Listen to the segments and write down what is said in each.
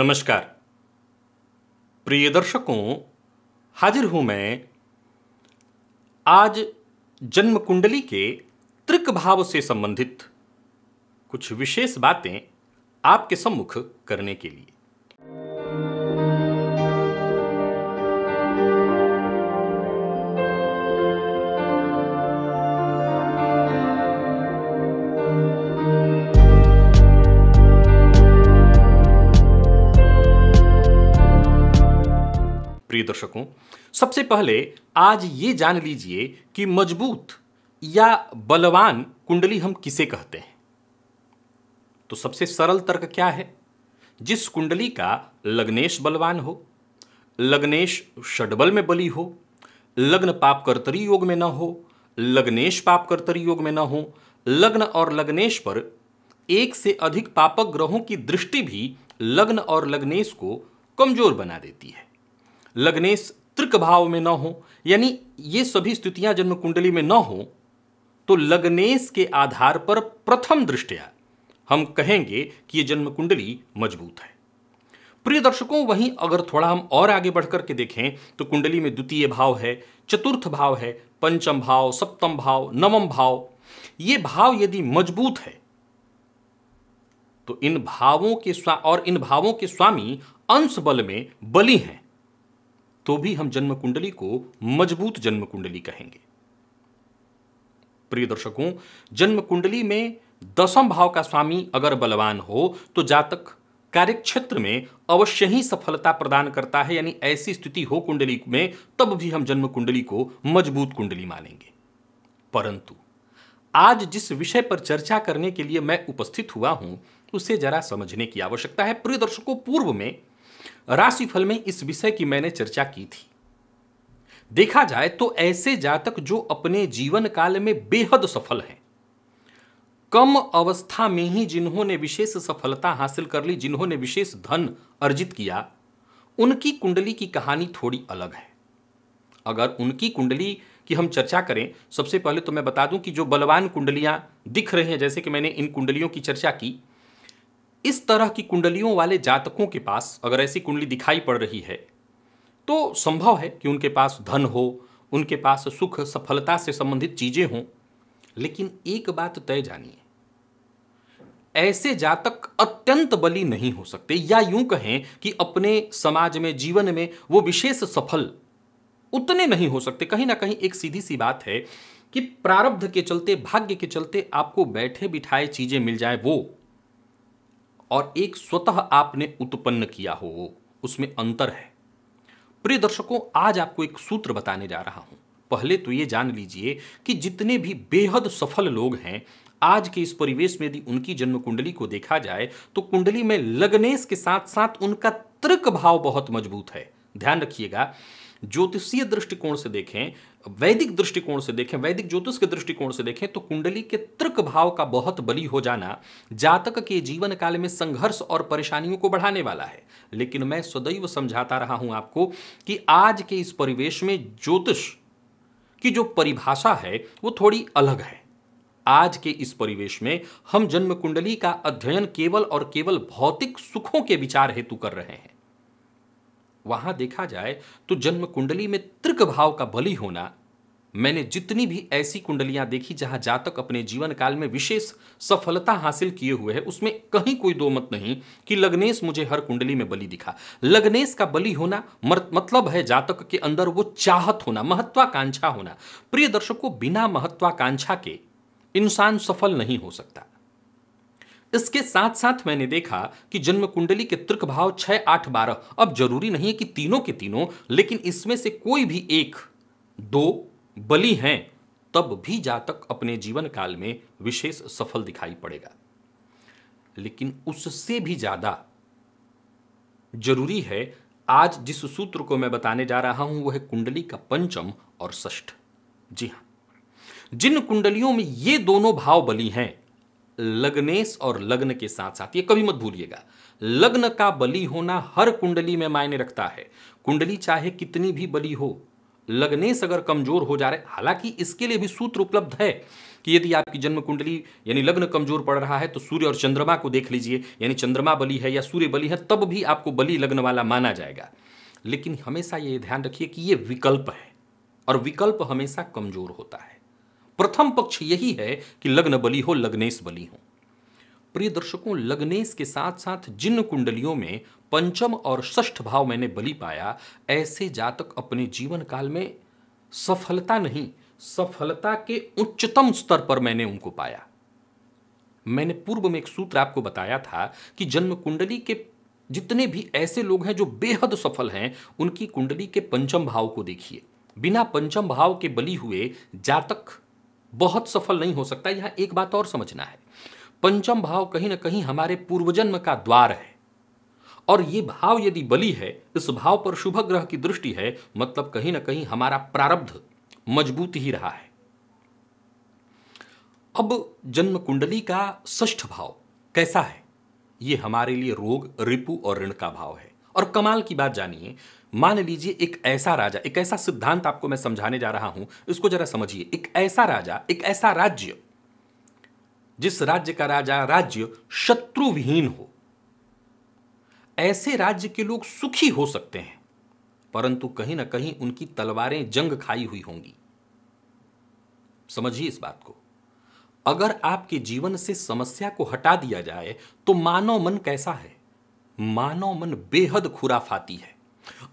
नमस्कार प्रिय दर्शकों, हाजिर हूं मैं आज जन्म कुंडली के त्रिक भाव से संबंधित कुछ विशेष बातें आपके सम्मुख करने के लिए। प्रिय दर्शकों, सबसे पहले आज ये जान लीजिए कि मजबूत या बलवान कुंडली हम किसे कहते हैं। तो सबसे सरल तर्क क्या है? जिस कुंडली का लग्नेश बलवान हो, लग्नेश षड्बल में बली हो, लग्न पापकर्तरी योग में न हो, लग्नेश पापकर्तरी योग में न हो, लग्न और लग्नेश पर एक से अधिक पापक ग्रहों की दृष्टि भी लग्न और लग्नेश को कमजोर बना देती है, लग्नेश त्रिक भाव में न हो, यानी ये सभी स्थितियां जन्म कुंडली में न हो, तो लग्नेश के आधार पर प्रथम दृष्टया हम कहेंगे कि यह जन्म कुंडली मजबूत है। प्रिय दर्शकों, वहीं अगर थोड़ा हम और आगे बढ़कर के देखें तो कुंडली में द्वितीय भाव है, चतुर्थ भाव है, पंचम भाव, सप्तम भाव, नवम भाव। ये भाव यदि मजबूत है तो इन भावों के स्वामी अंश बल में बली हैं, तो भी हम जन्म कुंडली को मजबूत जन्म कुंडली कहेंगे। प्रिय दर्शकों, जन्म कुंडली में दसम भाव का स्वामी अगर बलवान हो तो जातक कार्यक्षेत्र में अवश्य ही सफलता प्रदान करता है, यानी ऐसी स्थिति हो कुंडली में तब भी हम जन्म कुंडली को मजबूत कुंडली मानेंगे। परंतु आज जिस विषय पर चर्चा करने के लिए मैं उपस्थित हुआ हूं उसे जरा समझने की आवश्यकता है। प्रिय दर्शकों, पूर्व में राशिफल में इस विषय की मैंने चर्चा की थी। देखा जाए तो ऐसे जातक जो अपने जीवन काल में बेहद सफल हैं, कम अवस्था में ही जिन्होंने विशेष सफलता हासिल कर ली, जिन्होंने विशेष धन अर्जित किया, उनकी कुंडली की कहानी थोड़ी अलग है। अगर उनकी कुंडली की हम चर्चा करें, सबसे पहले तो मैं बता दूं कि जो बलवान कुंडलियां दिख रही हैं, जैसे कि मैंने इन कुंडलियों की चर्चा की, इस तरह की कुंडलियों वाले जातकों के पास अगर ऐसी कुंडली दिखाई पड़ रही है तो संभव है कि उनके पास धन हो, उनके पास सुख सफलता से संबंधित चीजें हों। लेकिन एक बात तय जानिए, ऐसे जातक अत्यंत बली नहीं हो सकते, या यूं कहें कि अपने समाज में, जीवन में वो विशेष सफल उतने नहीं हो सकते। कहीं ना कहीं एक सीधी सी बात है कि प्रारब्ध के चलते, भाग्य के चलते आपको बैठे बिठाए चीजें मिल जाए वो, और एक स्वतः आपने उत्पन्न किया हो, उसमें अंतर है। प्रिय दर्शकों, आज आपको एक सूत्र बताने जा रहा हूं। पहले तो ये जान लीजिए कि जितने भी बेहद सफल लोग हैं, आज के इस परिवेश में यदि उनकी जन्म कुंडली को देखा जाए तो कुंडली में लग्नेश के साथ साथ उनका त्रिक भाव बहुत मजबूत है। ध्यान रखिएगा, ज्योतिषीय दृष्टिकोण से देखें, वैदिक दृष्टिकोण से देखें, वैदिक ज्योतिष के दृष्टिकोण से देखें तो कुंडली के त्रिक भाव का बहुत बली हो जाना जातक के जीवन काल में संघर्ष और परेशानियों को बढ़ाने वाला है। लेकिन मैं सदैव समझाता रहा हूं आपको कि आज के इस परिवेश में ज्योतिष की जो परिभाषा है वो थोड़ी अलग है। आज के इस परिवेश में हम जन्म कुंडली का अध्ययन केवल और केवल भौतिक सुखों के विचार हेतु कर रहे हैं। वहां देखा जाए तो जन्म कुंडली में त्रिक भाव का बली होना, मैंने जितनी भी ऐसी कुंडलियां देखी जहां जातक अपने जीवन काल में विशेष सफलता हासिल किए हुए हैं, उसमें कहीं कोई दो मत नहीं कि लग्नेश मुझे हर कुंडली में बली दिखा। लग्नेश का बली होना मतलब है जातक के अंदर वो चाहत होना, महत्वाकांक्षा होना। प्रिय दर्शकों, बिना महत्वाकांक्षा के इंसान सफल नहीं हो सकता। इसके साथ साथ मैंने देखा कि जन्म कुंडली के त्रिक भाव 6, 8, 12, अब जरूरी नहीं है कि तीनों के तीनों, लेकिन इसमें से कोई भी एक दो बली हैं, तब भी जातक अपने जीवन काल में विशेष सफल दिखाई पड़ेगा। लेकिन उससे भी ज्यादा जरूरी है, आज जिस सूत्र को मैं बताने जा रहा हूं वह है कुंडली का पंचम और षष्ठ। जी हां, जिन कुंडलियों में ये दोनों भाव बली हैं, लग्नेश और लग्न के साथ साथ, ये कभी मत भूलिएगा, लग्न का बली होना हर कुंडली में मायने रखता है। कुंडली चाहे कितनी भी बली हो, लग्नेश अगर कमजोर हो जा रहे, हालांकि इसके लिए भी सूत्र उपलब्ध है कि यदि आपकी जन्म कुंडली यानी लग्न कमजोर पड़ रहा है तो सूर्य और चंद्रमा को देख लीजिए, यानी चंद्रमा बली है या सूर्य बली है, तब भी आपको बली लग्न वाला माना जाएगा। लेकिन हमेशा ये ध्यान रखिए कि ये विकल्प है और विकल्प हमेशा कमजोर होता है। प्रथम पक्ष यही है कि लग्न बली हो, लग्नेश बली हो। प्रिय दर्शकों, लग्नेश के साथ साथ जिन कुंडलियों में पंचम और षष्ठ भाव मैंने बली पाया, ऐसे जातक अपने जीवन काल में सफलता नहीं, सफलता के उच्चतम स्तर पर मैंने उनको पाया। मैंने पूर्व में एक सूत्र आपको बताया था कि जन्म कुंडली के जितने भी ऐसे लोग हैं जो बेहद सफल हैं, उनकी कुंडली के पंचम भाव को देखिए। बिना पंचम भाव के बली हुए जातक बहुत सफल नहीं हो सकता। यहां एक बात और समझना है, पंचम भाव कहीं ना कहीं हमारे पूर्वजन्म का द्वार है, और ये भाव यदि बली है, इस भाव पर शुभ ग्रह की दृष्टि है, मतलब कहीं ना कहीं हमारा प्रारब्ध मजबूत ही रहा है। अब जन्म कुंडली का षष्ठ भाव कैसा है? ये हमारे लिए रोग, रिपु और ऋण का भाव है। और कमाल की बात जानिए, मान लीजिए एक ऐसा राजा, एक ऐसा सिद्धांत आपको मैं समझाने जा रहा हूं, इसको जरा समझिए। एक ऐसा राजा, एक ऐसा राज्य, जिस राज्य का राजा राज्य शत्रु विहीन हो, ऐसे राज्य के लोग सुखी हो सकते हैं, परंतु कहीं ना कहीं उनकी तलवारें जंग खाई हुई होंगी। समझिए इस बात को। अगर आपके जीवन से समस्या को हटा दिया जाए तो मानव मन कैसा है? मानव मन बेहद खुराफाती है।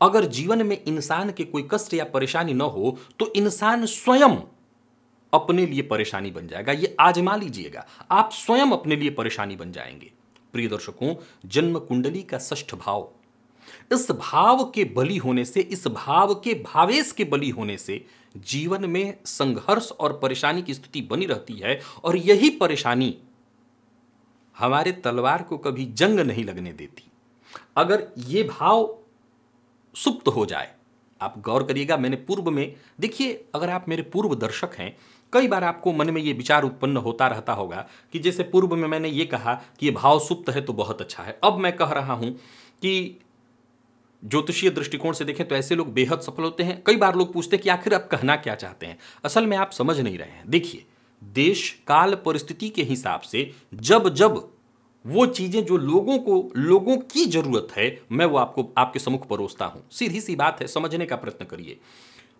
अगर जीवन में इंसान के कोई कष्ट या परेशानी न हो तो इंसान स्वयं अपने लिए परेशानी बन जाएगा। यह आजमा लीजिएगा, आप स्वयं अपने लिए परेशानी बन जाएंगे। प्रिय दर्शकों, जन्म कुंडली का षष्ठ भाव, इस भाव के बली होने से, इस भाव के भावेश के बली होने से जीवन में संघर्ष और परेशानी की स्थिति बनी रहती है, और यही परेशानी हमारे तलवार को कभी जंग नहीं लगने देती। अगर ये भाव सुप्त हो जाए, आप गौर करिएगा, मैंने पूर्व में, देखिए अगर आप मेरे पूर्व दर्शक हैं, कई बार आपको मन में ये विचार उत्पन्न होता रहता होगा कि जैसे पूर्व में मैंने ये कहा कि ये भाव सुप्त है तो बहुत अच्छा है, अब मैं कह रहा हूं कि ज्योतिषीय दृष्टिकोण से देखें तो ऐसे लोग बेहद सफल होते हैं। कई बार लोग पूछते हैं कि आखिर आप कहना क्या चाहते हैं? असल में आप समझ नहीं रहे हैं। देखिए, देश काल परिस्थिति के हिसाब से जब जब वो चीजें जो लोगों की जरूरत है, मैं वो आपको आपके सम्मुख परोसता हूं। सीधी सी बात है, समझने का प्रयत्न करिए।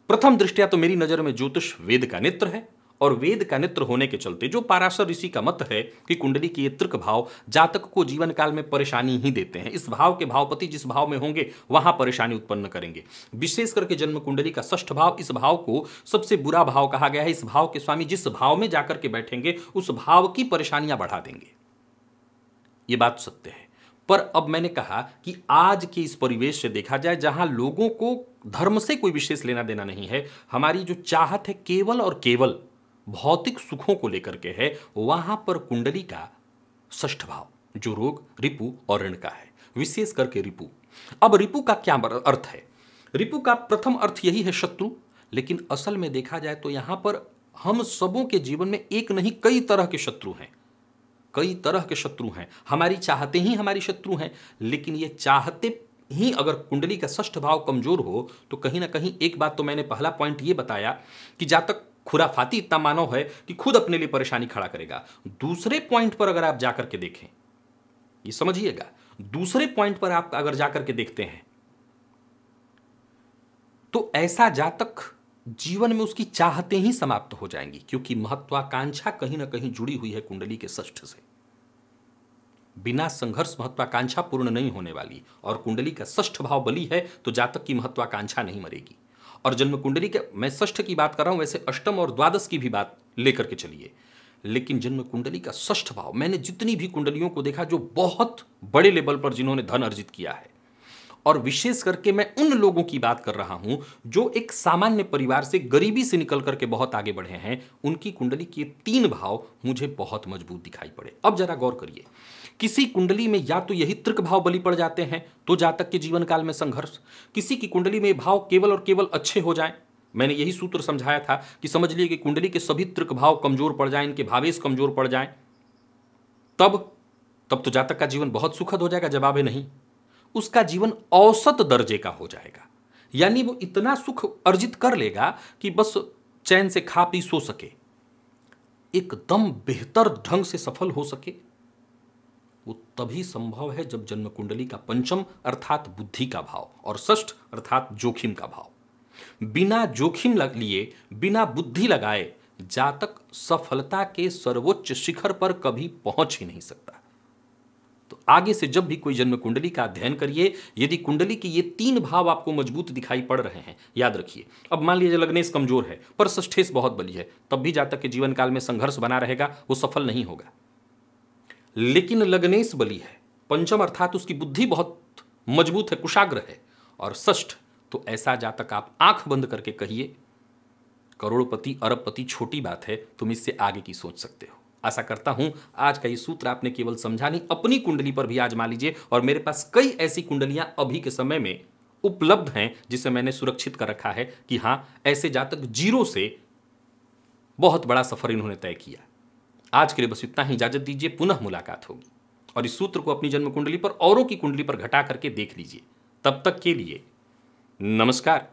प्रथम दृष्टया तो मेरी नजर में ज्योतिष वेद का नेत्र है, और वेद का नेत्र होने के चलते जो पाराशर ऋषि का मत है कि कुंडली के ये तृक भाव जातक को जीवन काल में परेशानी ही देते हैं। इस भाव के भावपति जिस भाव में होंगे वहां परेशानी उत्पन्न करेंगे। विशेष करके जन्म कुंडली का षष्ठ भाव, इस भाव को सबसे बुरा भाव कहा गया है। इस भाव के स्वामी जिस भाव में जाकर के बैठेंगे उस भाव की परेशानियां बढ़ा देंगे। ये बात सत्य है। पर अब मैंने कहा कि आज के इस परिवेश से देखा जाए, जहां लोगों को धर्म से कोई विशेष लेना देना नहीं है, हमारी जो चाहत है केवल और केवल भौतिक सुखों को लेकर के है, वहां पर कुंडली का षष्ठ भाव जो रोग, रिपु और ऋण का है, विशेष करके रिपु। अब रिपु का क्या अर्थ है? रिपु का प्रथम अर्थ यही है शत्रु, लेकिन असल में देखा जाए तो यहां पर हम सबों के जीवन में एक नहीं कई तरह के शत्रु हैं। कई तरह के शत्रु हैं। हमारी चाहते ही हमारी शत्रु हैं, लेकिन ये चाहते ही अगर कुंडली का षष्ठ भाव कमजोर हो तो कहीं ना कहीं, एक बात तो मैंने पहला पॉइंट ये बताया कि जातक खुराफाती इतना मानव है कि खुद अपने लिए परेशानी खड़ा करेगा। दूसरे पॉइंट पर अगर आप जाकर के देखें, ये समझिएगा, दूसरे पॉइंट पर आप अगर जाकर के देखते हैं तो ऐसा जातक जीवन में उसकी चाहते ही समाप्त हो जाएंगी, क्योंकि महत्वाकांक्षा कहीं ना कहीं जुड़ी हुई है कुंडली के षष्ठ से। बिना संघर्ष महत्वाकांक्षा पूर्ण नहीं होने वाली, और कुंडली का षष्ठ भाव बली है तो जातक की महत्वाकांक्षा नहीं मरेगी। और जन्म कुंडली के, मैं षष्ठ की बात कर रहा हूं, वैसे अष्टम और द्वादश की भी बात लेकर के चलिए, लेकिन जन्म कुंडली का षष्ठ भाव, मैंने जितनी भी कुंडलियों को देखा जो बहुत बड़े लेवल पर जिन्होंने धन अर्जित किया है, और विशेष करके मैं उन लोगों की बात कर रहा हूं जो एक सामान्य परिवार से, गरीबी से निकल करके बहुत आगे बढ़े हैं, उनकी कुंडली के तीन भाव मुझे बहुत मजबूत दिखाई पड़े। अब जरा गौर करिए, किसी कुंडली में या तो यही तृक भाव बली पड़ जाते हैं तो जातक के जीवन काल में संघर्ष, किसी की कुंडली में भाव केवल और केवल अच्छे हो जाएं। मैंने यही सूत्र समझाया था कि समझ लिए कि कुंडली के सभी तृक भाव कमजोर पड़ जाएं, इनके भावेश कमजोर पड़ जाएं, तब तो जातक का जीवन बहुत सुखद हो जाएगा। जवाब है नहीं, उसका जीवन औसत दर्जे का हो जाएगा, यानी वो इतना सुख अर्जित कर लेगा कि बस चैन से खा पी सो सके। एकदम बेहतर ढंग से सफल हो सके, वो तभी संभव है जब जन्म कुंडली का पंचम अर्थात बुद्धि का भाव और षष्ठ अर्थात जोखिम का भाव, बिना जोखिम लिए, बिना बुद्धि लगाए जातक सफलता के सर्वोच्च शिखर पर कभी पहुंच ही नहीं सकता। तो आगे से जब भी कोई जन्म कुंडली का अध्ययन करिए, यदि कुंडली के ये 3 भाव आपको मजबूत दिखाई पड़ रहे हैं, याद रखिए। अब मान लीजिए लग्नेश कमजोर है पर षष्ठेश बहुत बली है, तब भी जातक के जीवन काल में संघर्ष बना रहेगा, वो सफल नहीं होगा। लेकिन लग्नेश बली है, पंचम अर्थात उसकी बुद्धि बहुत मजबूत है, कुशाग्र है, और षष्ठ, तो ऐसा जातक आप आंख बंद करके कहिए, करोड़पति अरबपति छोटी बात है, तुम इससे आगे की सोच सकते हो। आशा करता हूं आज का ये सूत्र आपने केवल समझा नहीं, अपनी कुंडली पर भी आजमा लीजिए। और मेरे पास कई ऐसी कुंडलियां अभी के समय में उपलब्ध हैं जिसे मैंने सुरक्षित कर रखा है कि हां, ऐसे जातक जीरो से बहुत बड़ा सफर इन्होंने तय किया। आज के लिए बस इतना ही, इजाजत दीजिए, पुनः मुलाकात होगी। और इस सूत्र को अपनी जन्म कुंडली पर, औरों की कुंडली पर घटा करके देख लीजिए। तब तक के लिए नमस्कार।